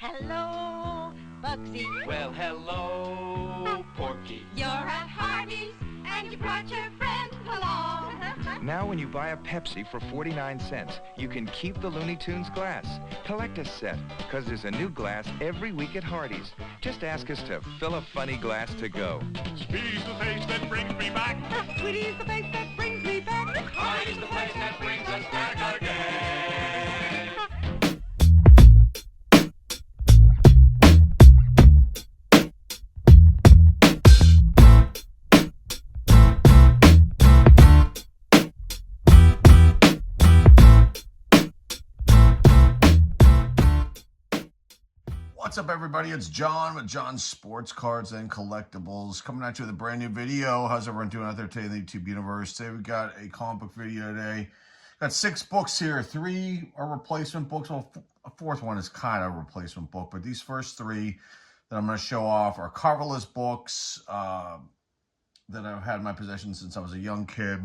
Hello, Bugsy. Well, hello, Porky. You're at Hardee's and you brought your friend along. Now when you buy a Pepsi for 49 cents, you can keep the Looney Tunes glass. Collect a set, because there's a new glass every week at Hardee's. Just ask us to fill a funny glass to go. Speedy's the face that brings me back. Sweetie's the face that brings me back. Hardee's the place that brings us back again. What's up, everybody? It's John with John's Sports Cards and Collectibles, coming at you with a brand new video. How's everyone doing out there today in the YouTube universe? Today we got a comic book video today. Got 6 books here. 3 are replacement books. Well, a 4th one is kind of a replacement book, but these first 3 that I'm going to show off are coverless books that I've had in my possession since I was a young kid,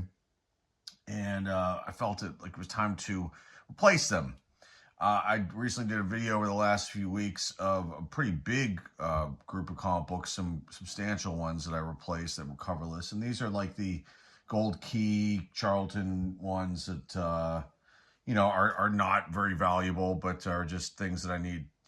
and I felt it like it was time to replace them. I recently did a video over the last few weeks of a pretty big group of comic books, some substantial ones that I replaced that were coverless. And these are like the Gold Key, Charlton ones that, are not very valuable, but are just things that I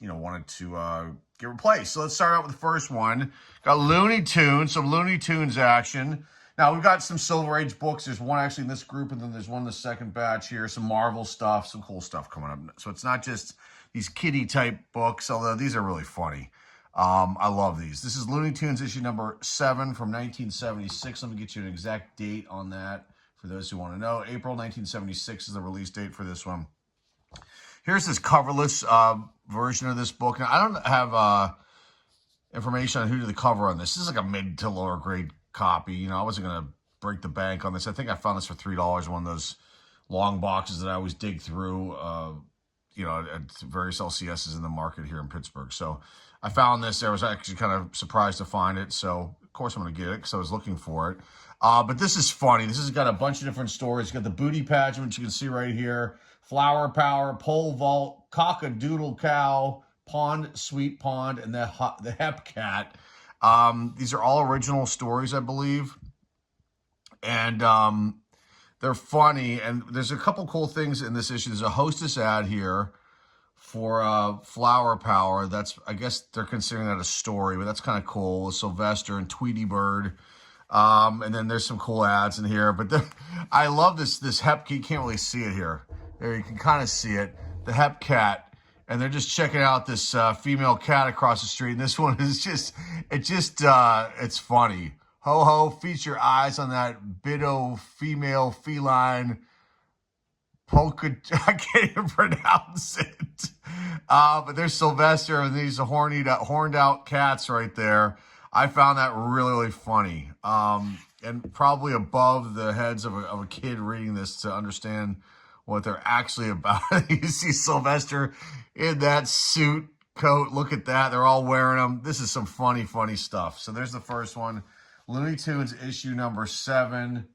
wanted to get replaced. So let's start out with the first one. Got Looney Tunes, some Looney Tunes action. Now, we've got some Silver Age books. There's one actually in this group, and then there's one in the second batch here. Some Marvel stuff, some cool stuff coming up. So it's not just these kiddie-type books, although these are really funny. I love these. This is Looney Tunes issue number 7 from 1976. Let me get you an exact date on that for those who want to know. April 1976 is the release date for this one. Here's this coverless version of this book. Now, I don't have information on who did the cover on this. This is like a mid to lower grade copy. I wasn't going to break the bank on this. I think I found this for $3, one of those long boxes that I always dig through, at various LCSs in the market here in Pittsburgh. So I found this. I was actually kind of surprised to find it. So, of course, I'm going to get it because I was looking for it. But this is funny. This has got a bunch of different stories. It's got the booty pageant, which you can see right here, flower power, pole vault, cock-a-doodle cow, pond, sweet pond, and the hep cat. These are all original stories, I believe, and they're funny, and there's a couple cool things in this issue. There's a hostess ad here for Flower Power. I guess they're considering that a story, but that's kind of cool, with Sylvester and Tweety Bird, and then there's some cool ads in here, but I love this hep cat. You can't really see it here. There, you can kind of see it, the hep cat. And they're just checking out this female cat across the street. And this one is it's funny. Ho ho, feast your eyes on that bido female feline polka. I can't even pronounce it. But there's Sylvester and these horned out cats right there. I found that really, really funny. And probably above the heads of a kid reading this to understand what they're actually about. You see Sylvester in that suit coat. Look at that. They're all wearing them. This is some funny, funny stuff. So there's the first one. Looney Tunes issue number 7.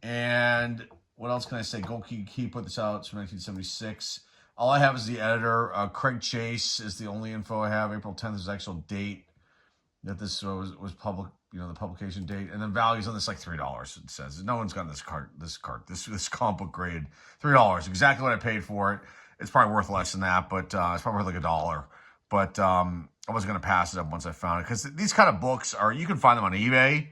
And what else can I say? Gold Key put this out. It's from 1976. All I have is the editor. Craig Chase is the only info I have. April 10th is the actual date that this was public, the publication date. And then values on this like $3, it says. No one's gotten this comic book grade. $3, exactly what I paid for it. It's probably worth less than that, but it's probably worth like $1. But I wasn't going to pass it up once I found it, because these kind of books you can find them on eBay,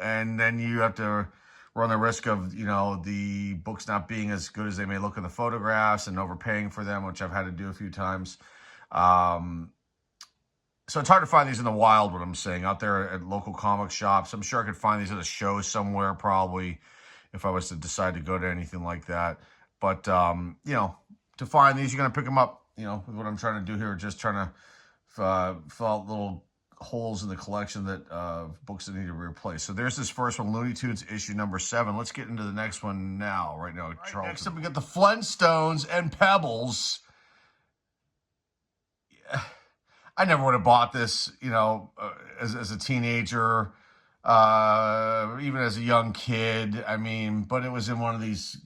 and then you have to run the risk of, the books not being as good as they may look in the photographs and overpaying for them, which I've had to do a few times. So it's hard to find these in the wild, what I'm saying, out there at local comic shops. I'm sure I could find these at a show somewhere, probably, if I was to decide to go to anything like that. But, to find these, you're going to pick them up, with what I'm trying to do here, just trying to fill out little holes in the collection that books that need to be replaced. So there's this first one, Looney Tunes issue number 7. Let's get into the next one now, right now. Right, next up, we got the Flintstones and Pebbles. Yeah. I never would have bought this, as a teenager, even as a young kid. But it was in one of these,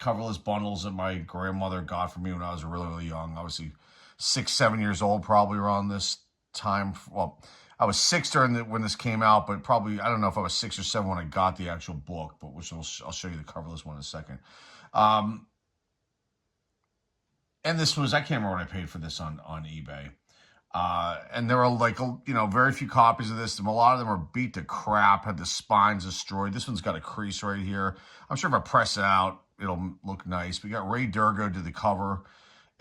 coverless bundles that my grandmother got for me when I was really, really young. Obviously, 6, 7 years old, probably around this time. Well, I was 6 when this came out, but probably, I don't know if I was 6 or 7 when I got the actual book, but I'll show you the coverless one in a second. And this was, I can't remember what I paid for this on eBay. And there were very few copies of this. A lot of them were beat to crap, had the spines destroyed. This one's got a crease right here. I'm sure if I press it out, it'll look nice. We got Ray Durgo did the cover,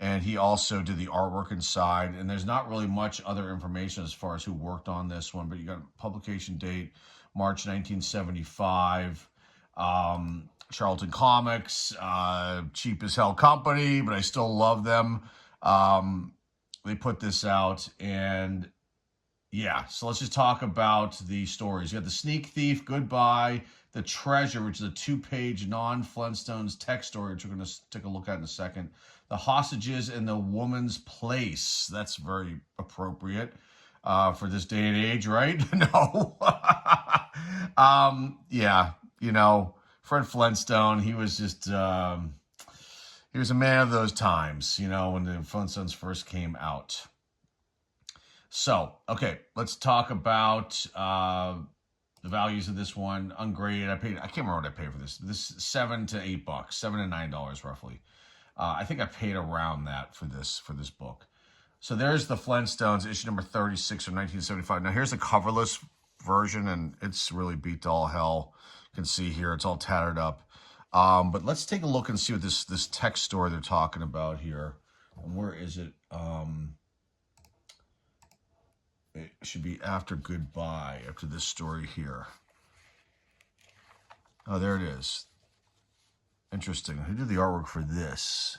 and he also did the artwork inside. And there's not really much other information as far as who worked on this one, but you got publication date, March 1975. Charlton Comics, cheap as hell company, but I still love them. They put this out, and yeah, so let's just talk about the stories. You got The Sneak Thief, Goodbye, The Treasure, which is a 2-page non-Flintstones text story, which we're going to take a look at in a second. The Hostages in the Woman's Place. That's very appropriate for this day and age, right? No. Yeah, Fred Flintstone, he was just, he was a man of those times, when the Flintstones first came out. So, okay, let's talk about the values of this one. Ungraded, I can't remember what I paid for this. This is $7 to $8, $7 to $9 roughly. I think I paid around that for this book. So there's the Flintstones, issue number 36 from 1975. Now here's the coverless version, and it's really beat to all hell. You can see here, it's all tattered up. But let's take a look and see what this text story they're talking about here. And where is it? It should be after Goodbye, after this story here. Oh, there it is. Interesting. Who did the artwork for this?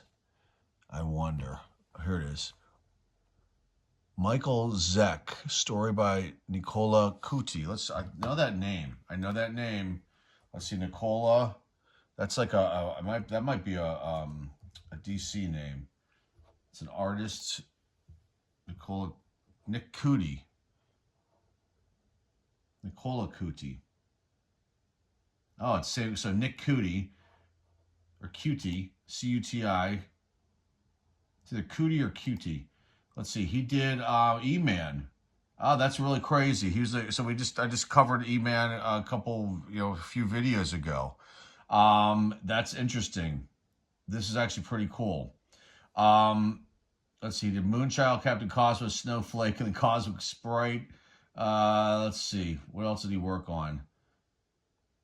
I wonder. Here it is. Michael Zeck. Story by Nicola Cuti. I know that name. Let's see, Nicola. That's like that might be a DC name. It's an artist. Nick Cuti. Nicola Cuti. Oh, it's saying so Nick Cuti or Cuti, C-U-T-I. It's either Cuti or Cutie. Let's see. He did E-Man. Oh, that's really crazy. He was I just covered E-Man a few videos ago. That's interesting. This is actually pretty cool. Let's see. The Moonchild, Captain Cosmos, Snowflake, and the Cosmic Sprite. Let's see. What else did he work on?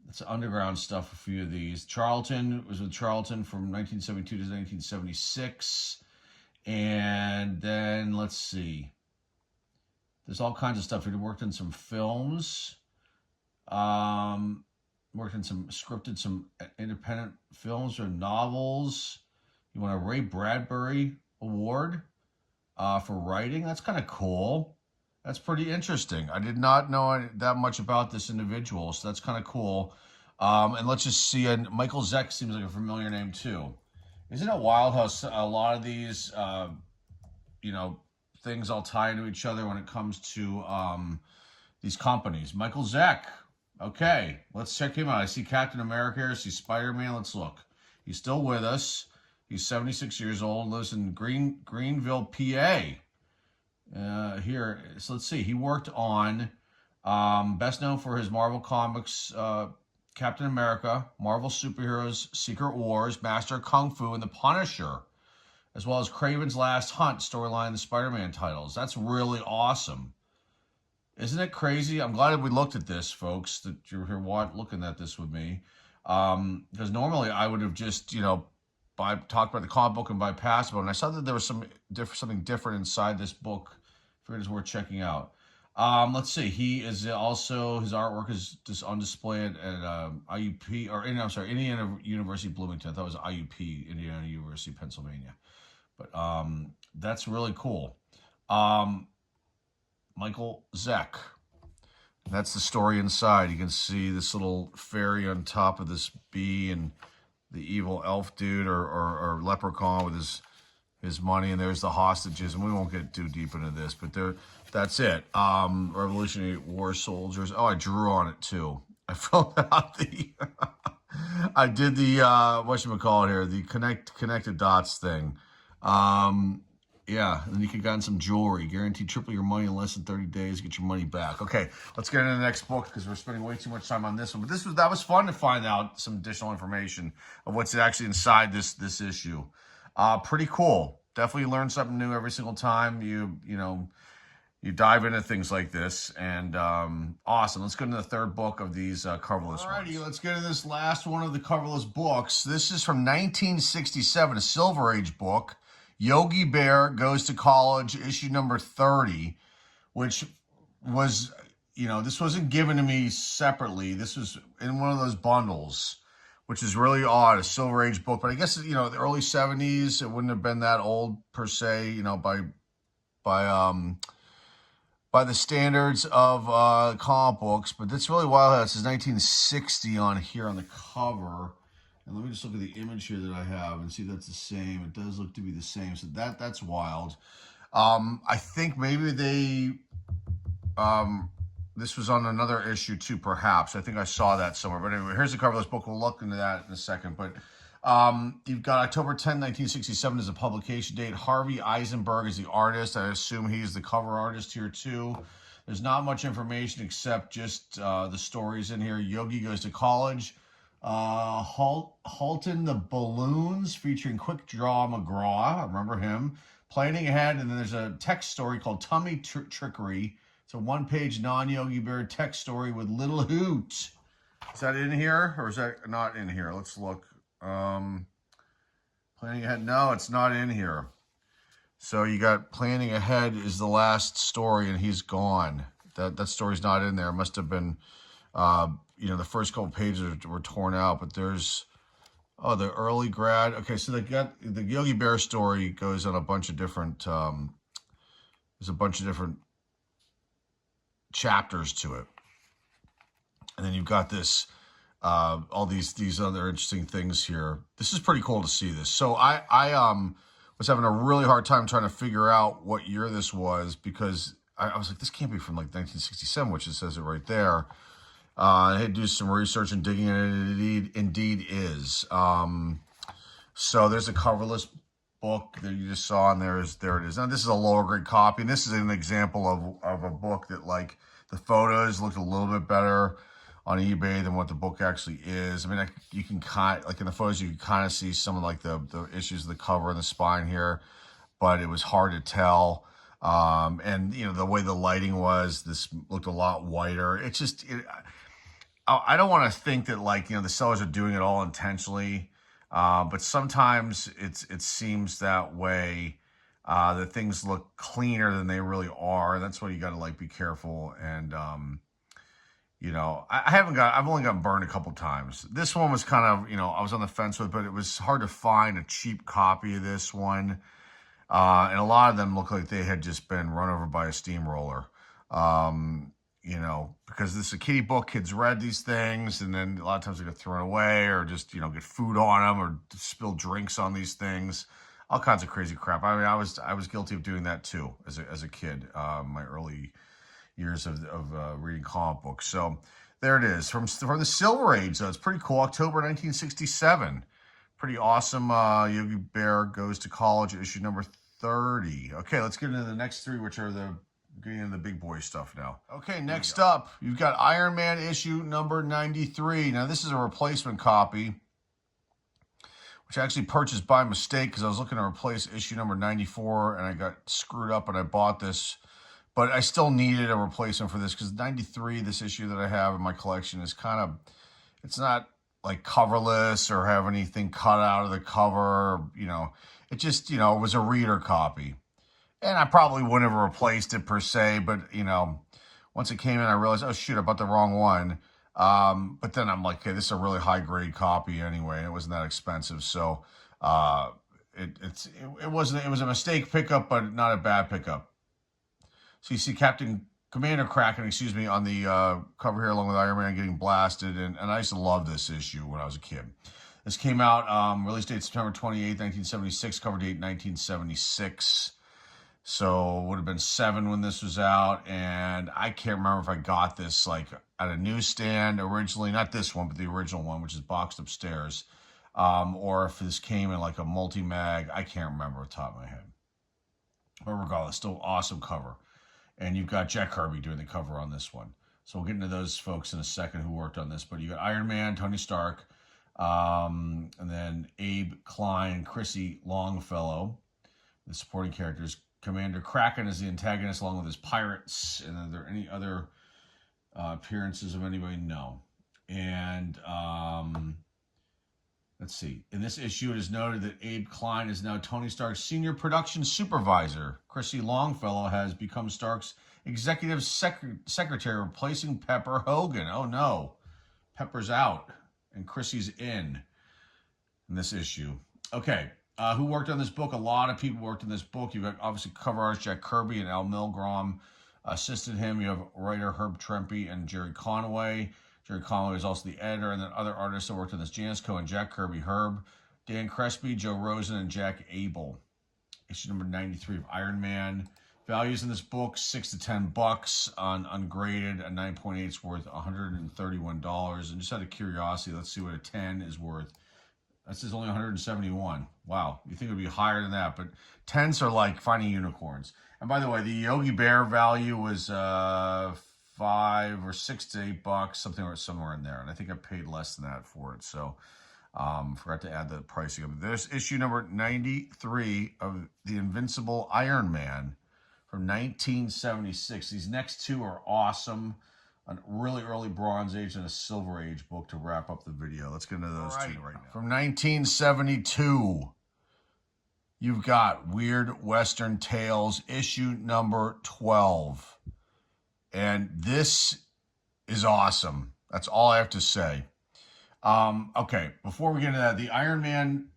It's underground stuff, a few of these. Charlton was with Charlton from 1972 to 1976. And then, let's see. There's all kinds of stuff. He worked in some films. Worked in some independent films or novels. You won a Ray Bradbury Award for writing. That's kind of cool. That's pretty interesting. I did not know that much about this individual, so that's kind of cool. And let's just see. And Michael Zeck seems like a familiar name too. Isn't it wild how a lot of these, things all tie into each other when it comes to these companies? Michael Zeck. Okay, let's check him out. I see Captain America here. I see Spider-Man. Let's look. He's still with us. He's 76 years old. Lives in Greenville, PA. Here, so let's see. He worked on, best known for his Marvel Comics, Captain America, Marvel Superheroes, Secret Wars, Master of Kung Fu, and The Punisher, as well as Kraven's Last Hunt storyline, the Spider-Man titles. That's really awesome. Isn't it crazy? I'm glad we looked at this, folks, that you're here looking at this with me. Because normally I would have just, talked about the comic book and bypassed it, and I saw that there was something different inside this book. I figured it's worth checking out. Let's see. He is also, his artwork is just on display at IUP, Indiana University Bloomington. I thought it was IUP, Indiana University, Pennsylvania. But that's really cool. Michael Zeck. That's the story inside. You can see this little fairy on top of this bee and the evil elf dude or leprechaun with his money, and there's the hostages, and we won't get too deep into this, but that's it. Revolutionary War soldiers. Oh, I drew on it too. I filled out I did the whatchamacallit here, the connected dots thing. Yeah, and then you could get some jewelry. Guaranteed triple your money in less than 30 days. Get your money back. Okay, let's get into the next book because we're spending way too much time on this one. But that was fun to find out some additional information of what's actually inside this issue. Pretty cool. Definitely learn something new every single time you dive into things like this. And awesome. Let's go into the third book of these coverless ones. Alrighty, let's get into this last one of the coverless books. This is from 1967, a Silver Age book. Yogi Bear Goes to College, issue number 30, which was, this wasn't given to me separately. This was in one of those bundles, which is really odd, a Silver Age book. But I guess, the early 70s, it wouldn't have been that old per se, by the standards of comic books. But that's really wild. It says 1960 on here on the cover. And let me just look at the image here that I have and see if that's the same. It does look to be the same. So that's wild. I think maybe this was on another issue too, perhaps. I think I saw that somewhere. But anyway, here's the cover of this book. We'll look into that in a second. But you've got October 10, 1967 as a publication date. Harvey Eisenberg is the artist. I assume he's the cover artist here too. There's not much information except just the stories in here. Yogi Goes to College. Halton the Balloons featuring Quick Draw McGraw. I remember him. Planning Ahead, and then there's a text story called Tummy Trickery. It's a one-page non-Yogi Bear text story with Little Hoot. Is that in here, or is that not in here? Let's look. Planning Ahead. No, it's not in here. So you got Planning Ahead is the last story, and he's gone. That story's not in there. It must have been... the first couple pages were torn out, but there's, the early grad. Okay, so they got the Yogi Bear story goes on a bunch of different, there's a bunch of different chapters to it. And then you've got this, all these other interesting things here. This is pretty cool to see this. So I was having a really hard time trying to figure out what year this was because I was like, this can't be from like 1967, which it says it right there. I had to do some research and digging, and it indeed is. So there's a coverless book that you just saw, and there it is. Now this is a lower grade copy, and this is an example of a book that, like, the photos looked a little bit better on eBay than what the book actually is. I mean, you can kind of, like in the photos, you can kind of see some of like the issues of the cover and the spine here, but it was hard to tell. And the way the lighting was, this looked a lot whiter. I don't want to think that, like, the sellers are doing it all intentionally, but sometimes it seems that way, that things look cleaner than they really are. And that's why you got to, like, be careful. And, I've only gotten burned a couple times. This one was kind of, I was on the fence with, but it was hard to find a cheap copy of this one. And a lot of them look like they had just been run over by a steamroller. Because this is a kiddie book, kids read these things, and then a lot of times they get thrown away or just, get food on them or spill drinks on these things, all kinds of crazy crap. I mean, I was guilty of doing that too as a kid, my early years of reading comic books. So there it is from the Silver Age. So it's pretty cool. October 1967. Pretty awesome. Yogi Bear Goes to College, issue number 30. Okay, let's get into the next three, which are getting into the big boy stuff now. Okay, next up, you've got Iron Man issue number 93. Now, this is a replacement copy, which I actually purchased by mistake because I was looking to replace issue number 94, and I got screwed up and I bought this. But I still needed a replacement for this because 93, this issue that I have in my collection, is kind of, it's not like coverless or have anything cut out of the cover. It just, it was a reader copy. And I probably wouldn't have replaced it per se, but, once it came in, I realized, oh, shoot, I bought the wrong one. But then I'm like, okay, this is a really high-grade copy anyway, and it wasn't that expensive. So it was a mistake pickup, but not a bad pickup. So you see Commander Kraken, on the cover here, along with Iron Man getting blasted. And I used to love this issue when I was a kid. This came out, release date September 28, 1976, cover date 1976. So it would have been 7 when this was out, and I can't remember if I got this like at a newsstand originally, not this one, but the original one, which is boxed upstairs, or if this came in like a multi-mag. I can't remember off the top of my head. But regardless, still awesome cover. And you've got Jack Kirby doing the cover on this one. So we'll get into those folks in a second who worked on this. But you got Iron Man, Tony Stark, and then Abe Klein, Chrissy Longfellow, the supporting characters. Commander Kraken is the antagonist along with his pirates. And are there any other appearances of anybody? No. And let's see. In this issue, it is noted that Abe Klein is now Tony Stark's senior production supervisor. Chrissy Longfellow has become Stark's executive secretary, replacing Pepper Hogan. Oh no, Pepper's out and Chrissy's in this issue. Okay, who worked on this book? A lot of people worked on this book. You've got obviously cover artist Jack Kirby and Al Milgrom assisted him. You have writer Herb Trimpe and Jerry Conway. Jerry Conway is also the editor, and then other artists that worked on this: Janice Cohen, Jack Kirby, Herb, Dan Crespi, Joe Rosen, and Jack Abel. Issue number 93 of Iron Man. Values in this book, $6 to $10 on ungraded. A 9.8 is worth $131. And just out of curiosity, let's see what a 10 is worth. That says only 171. Wow, you think it would be higher than that, but 10s are like finding unicorns. And by the way, the Yogi Bear value was $5 or $6 to $8, somewhere in there. And I think I paid less than that for it. So forgot to add the pricing of it. There's issue number 93 of The Invincible Iron Man from 1976. These next two are awesome. A really early Bronze Age and a Silver Age book to wrap up the video. Let's get into those two right now. From 1972, you've got Weird Western Tales, issue number 12. And this is awesome. That's all I have to say. Okay, before we get into that, the Iron Man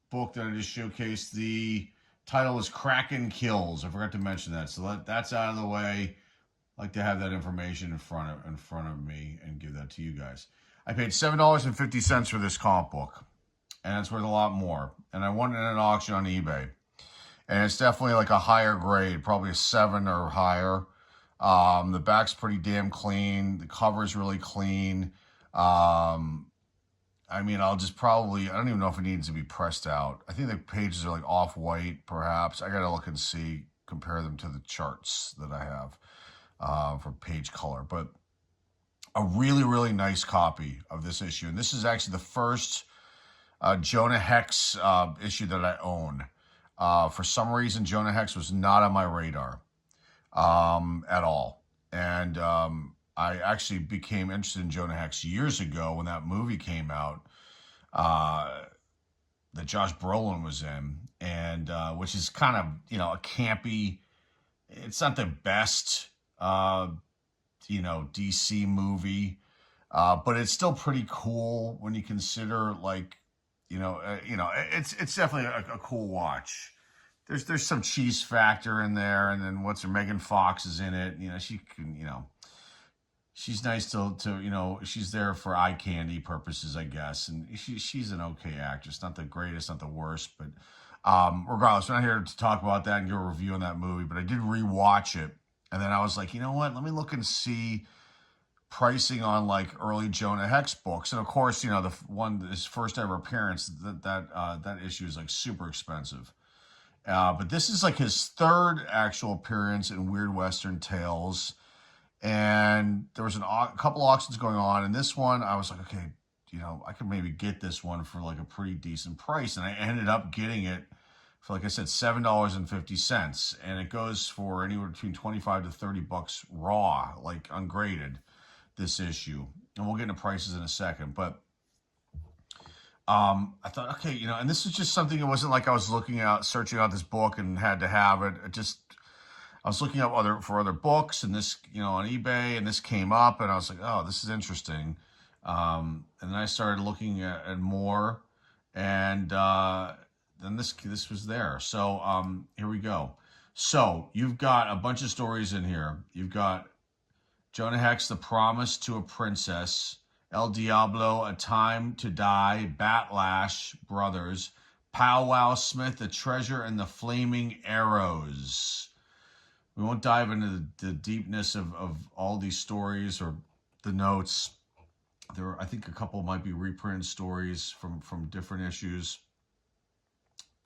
book that I just showcased, the title is Kraken Kills. I forgot to mention that. So that's out of the way. I like to have that information in front of me and give that to you guys. I paid $7.50 for this comic book, and it's worth a lot more. And I won it in an auction on eBay. And it's definitely like a higher grade, probably a 7 or higher. The back's pretty damn clean. The cover's really clean. I mean, I don't even know if it needs to be pressed out. I think the pages are like off-white, perhaps. I got to look and see, compare them to the charts that I have for page color. But a really, really nice copy of this issue. And this is actually the first Jonah Hex issue that I own. For some reason, Jonah Hex was not on my radar at all. And I actually became interested in Jonah Hex years ago when that movie came out that Josh Brolin was in, and which is kind of, a campy, it's not the best, DC movie, but it's still pretty cool when you consider, like, it's definitely a cool watch. There's some cheese factor in there, and then Megan Fox is in it. She can, she's nice to she's there for eye candy purposes, I guess. And she's an okay actress, not the greatest, not the worst, but regardless, we're not here to talk about that and give a review on that movie, but I did rewatch it. And then I was like, you know what? Let me look and see pricing on like early Jonah Hex books. And of course, his first ever appearance, that issue is like super expensive. But this is like his third actual appearance in Weird Western Tales. And there was a couple auctions going on. And this one, I was like, okay, I could maybe get this one for like a pretty decent price. And I ended up getting it for, like I said, $7.50. And it goes for anywhere between $25 to $30 raw, like ungraded, this issue. And we'll get into prices in a second. But I thought, okay, and this is just something, it wasn't like I was searching out this book and had to have it. I was looking up for other books, and this, on eBay, and this came up, and I was like, oh, this is interesting. And then I started looking at more, and then this was there. So here we go. So you've got a bunch of stories in here. You've got Jonah Hex, The Promise to a Princess, El Diablo, A Time to Die, Batlash Brothers, Pow Wow Smith, The Treasure and the Flaming Arrows. We won't dive into the deepness of all these stories or the notes. I think a couple might be reprinted stories from different issues.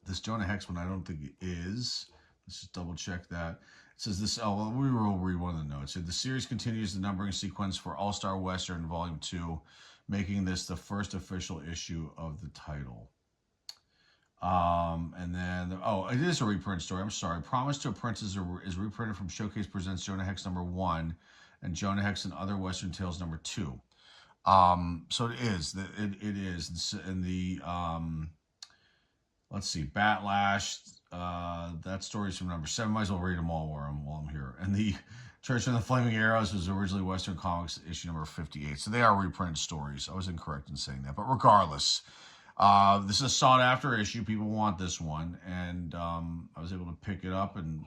This Jonah Hex one, I don't think it is. Let's just double check that. It says this, oh, well, we will read one of the notes. The series continues the numbering sequence for All-Star Western Volume 2, making this the first official issue of the title. And then, oh, it is a reprint story. I'm sorry. Promise to a Princess is reprinted from Showcase Presents Jonah Hex #1 and Jonah Hex and Other Western Tales #2. So it is. It is. In the, let's see, Batlash. That story's from #7. Might as well read them all while I'm here. And the Church of the Flaming Arrows was originally Western Comics issue #58. So they are reprinted stories. I was incorrect in saying that. But regardless, this is a sought after issue. People want this one. And I was able to pick it up, and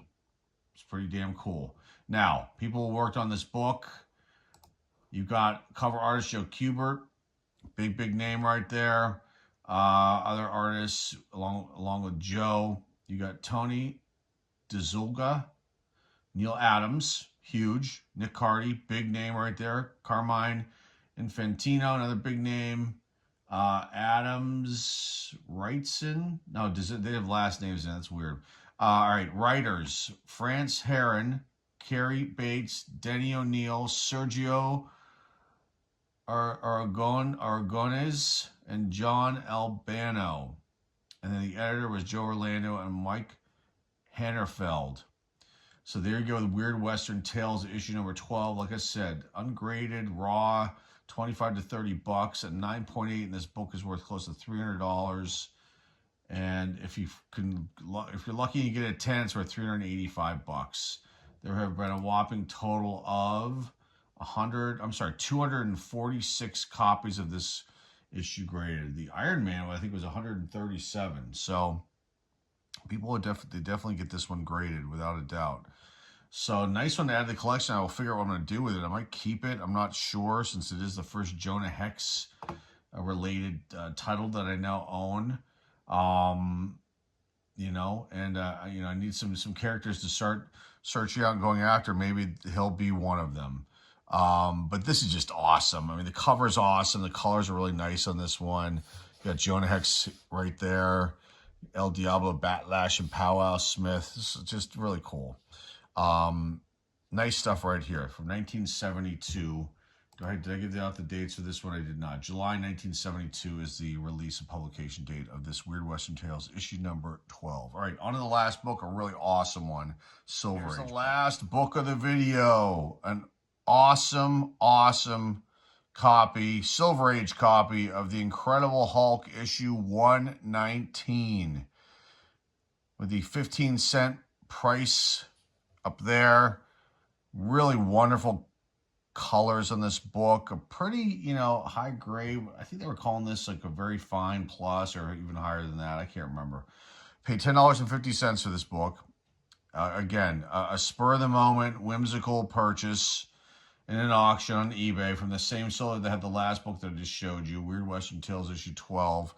it's pretty damn cool. Now, people who worked on this book, you've got cover artist Joe Kubert. Big name right there. Other artists along with Joe. You got Tony DeZulga, Neil Adams, huge. Nick Cardy, big name right there. Carmine Infantino, another big name. Adams Wrightson. No, they have last names in it? That's weird. All right, writers. France Heron, Carrie Bates, Denny O'Neil, Sergio Aragones, and John Albano. And then the editor was Joe Orlando and Mike Hannerfeld. So there you go, the Weird Western Tales, issue #12. Like I said, ungraded, raw, $25 to $30. At 9.8, and this book is worth close to $300. And if you're lucky, you get it at 10, it's worth $385. There have been a whopping total of 246 copies of this issue graded. The Iron Man, I think, was 137. So people would definitely get this one graded without a doubt. So nice one to add to the collection. I will figure out what I'm going to do with it. I might keep it. I'm not sure, since it is the first Jonah Hex related title that I now own. You know, and I need some characters to start searching out and going after. Maybe he'll be one of them. But this is just awesome. I mean, the cover's awesome. The colors are really nice on this one. You got Jonah Hex right there. El Diablo, Batlash, and Powwow Smith. This is just really cool. Nice stuff right here from 1972. Did I give out the dates for this one? I did not. July 1972 is the release and publication date of this Weird Western Tales, issue #12. All right, on to the last book, a really awesome one, Silver Age. Here's the last book of the video. An awesome copy, Silver Age copy of the Incredible Hulk issue 119 with the 15-cent price up there. Really wonderful colors on this book. A pretty, high grade. I think they were calling this like a very fine plus, or even higher than that. I can't remember. Paid $10.50 for this book. Again, a spur of the moment, whimsical purchase in an auction on eBay from the same seller that had the last book that I just showed you, Weird Western Tales issue 12.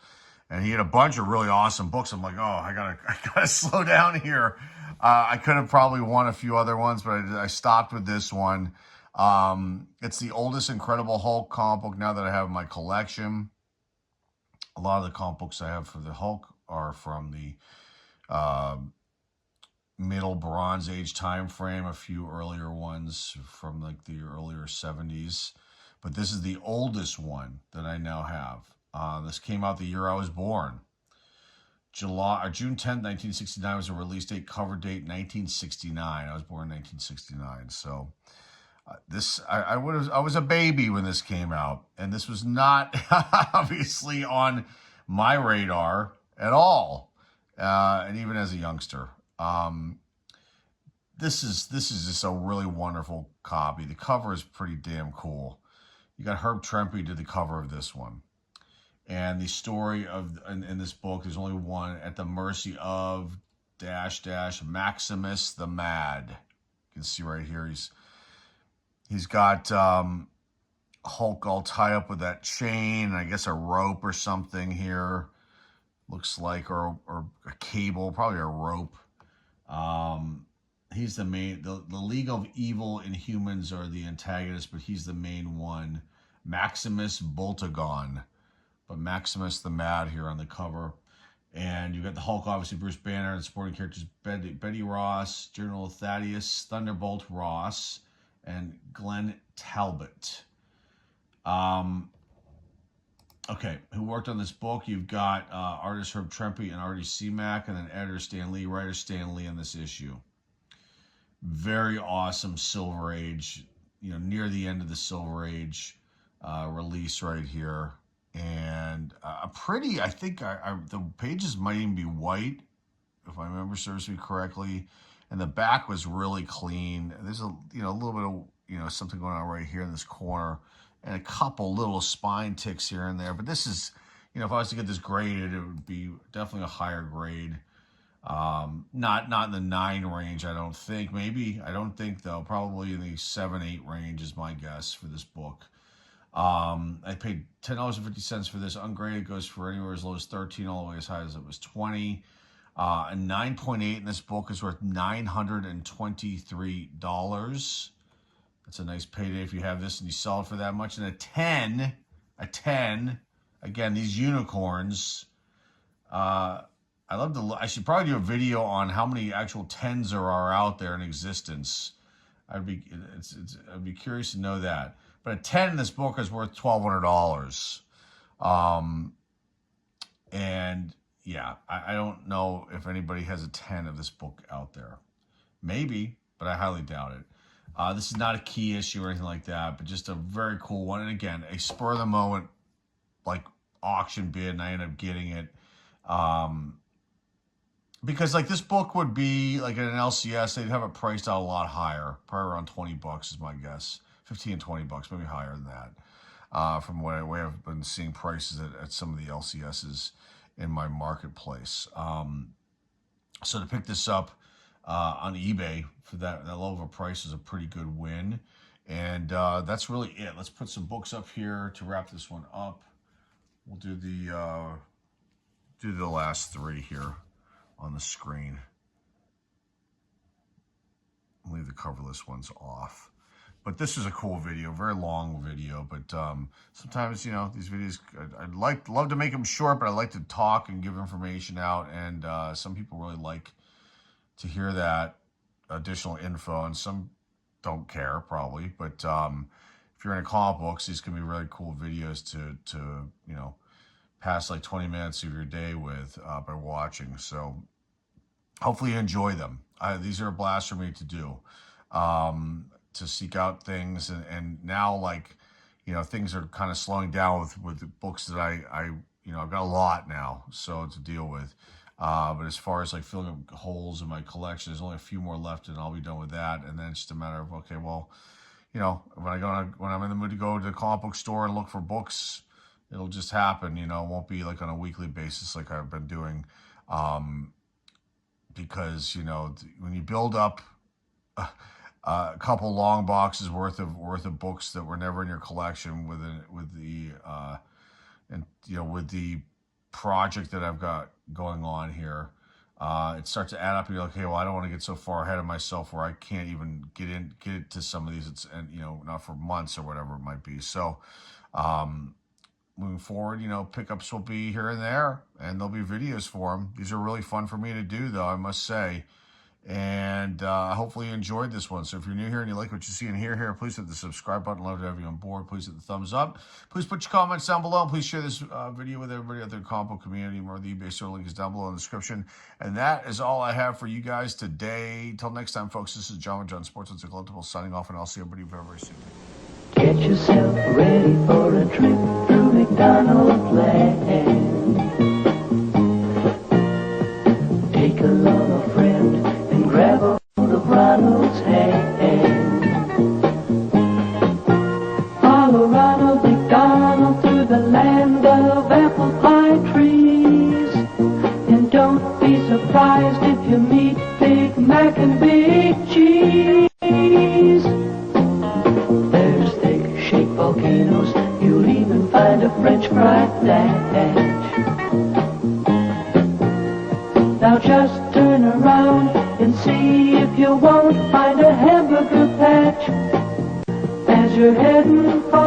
And he had a bunch of really awesome books. I'm like, oh, I gotta slow down here. I could have probably won a few other ones, but I stopped with this one. It's the oldest Incredible Hulk comic book now that I have in my collection. A lot of the comic books I have for the Hulk are from the Middle Bronze Age time frame, a few earlier ones from like the earlier 70s. But this is the oldest one that I now have. This came out the year I was born. June 10th, 1969 was a release date. Cover date 1969. I was born in 1969. So I was a baby when this came out, and this was not obviously on my radar at all. And even as a youngster, this is just a really wonderful copy. The cover is pretty damn cool. You got Herb Trimpe did the cover of this one. And the story in this book, there's only one, At the Mercy of -- Maximus the Mad. You can see right here, he's got Hulk all tied up with that chain, I guess a rope or something here. Looks like, or a cable, probably a rope. He's the main, the League of Evil Inhumans are the antagonist, but he's the main one. Maximus Boltagon. But Maximus the Mad here on the cover. And you got the Hulk, obviously, Bruce Banner, and supporting characters Betty Ross, General Thaddeus, Thunderbolt Ross, and Glenn Talbot. Okay, who worked on this book? You've got artist Herb Trempe and Artie C-Mac, and then editor Stan Lee, writer Stan Lee in this issue. Very awesome Silver Age, near the end of the Silver Age release right here. And I think the pages might even be white, if I remember serves me correctly. And the back was really clean. There's a little bit of something going on right here in this corner, and a couple little spine ticks here and there. But this is, if I was to get this graded, it would be definitely a higher grade. Not in the 9 range, I don't think. Maybe, I don't think though. Probably in the 7-8 range is my guess for this book. I paid $10.50 for this. Ungraded goes for anywhere as low as $13, all the way as high as it was $20. And 9.8 in this book is worth $923. That's a nice payday if you have this and you sell it for that much. And a 10, again, these unicorns. I should probably do a video on how many actual 10s there are out there in existence. I'd be curious to know that. But a 10 in this book is worth $1,200. And yeah, I don't know if anybody has a 10 of this book out there. Maybe, but I highly doubt it. This is not a key issue or anything like that, but just a very cool one. And again, a spur of the moment, like, auction bid, and I ended up getting it. Because like this book would be like at an LCS, they'd have it priced out a lot higher, probably around $20 is my guess. 15 and $20, maybe higher than that. From what I've been seeing prices at some of the LCSs in my marketplace. So to pick this up on eBay for that low of a price is a pretty good win. And that's really it. Let's put some books up here to wrap this one up. We'll do the last 3 here on the screen. I'll leave the coverless ones off. But this is a cool video, very long video. But sometimes, these videos, I'd love to make them short, but I like to talk and give information out. And some people really like to hear that additional info, and some don't care probably. But if you're into comic books, these can be really cool videos to pass like 20 minutes of your day with by watching. So hopefully you enjoy them. These are a blast for me to do. To seek out things, and now, like, things are kind of slowing down with the books that I've got a lot now, so to deal with. But as far as like filling up holes in my collection, there's only a few more left, and I'll be done with that. And then it's just a matter of, okay, well, when I'm in the mood to go to the comic book store and look for books, it'll just happen. It won't be like on a weekly basis like I've been doing, because when you build up a couple long boxes worth of books that were never in your collection with the project that I've got going on here, it starts to add up. And you're like, okay, well, I don't want to get so far ahead of myself where I can't even get to some of these. Not for months or whatever it might be. So, moving forward, pickups will be here and there, and there'll be videos for them. These are really fun for me to do, though, I must say. And hopefully you enjoyed this one. So if you're new here and you like what you see and hear, please hit the subscribe button. Love to have you on board. Please hit the thumbs up. Please put your comments down below. And please share this video with everybody out there in the comic book community. More of the eBay store link is down below in the description. And that is all I have for you guys today. Till next time, folks, this is John with John Sports and Collectibles signing off, and I'll see everybody very, very soon. Get yourself ready for a trip through McDonald's land. Take along a friend and grab a hold of Ronald's hand. Follow Ronald McDonald through the land of apple pie trees. And don't be surprised if you meet Big Mac and Big Cheese. There's thick-shaped volcanoes, you'll even find a French fry patch. Now just turn around and see if you won't find a hamburger patch as you're heading for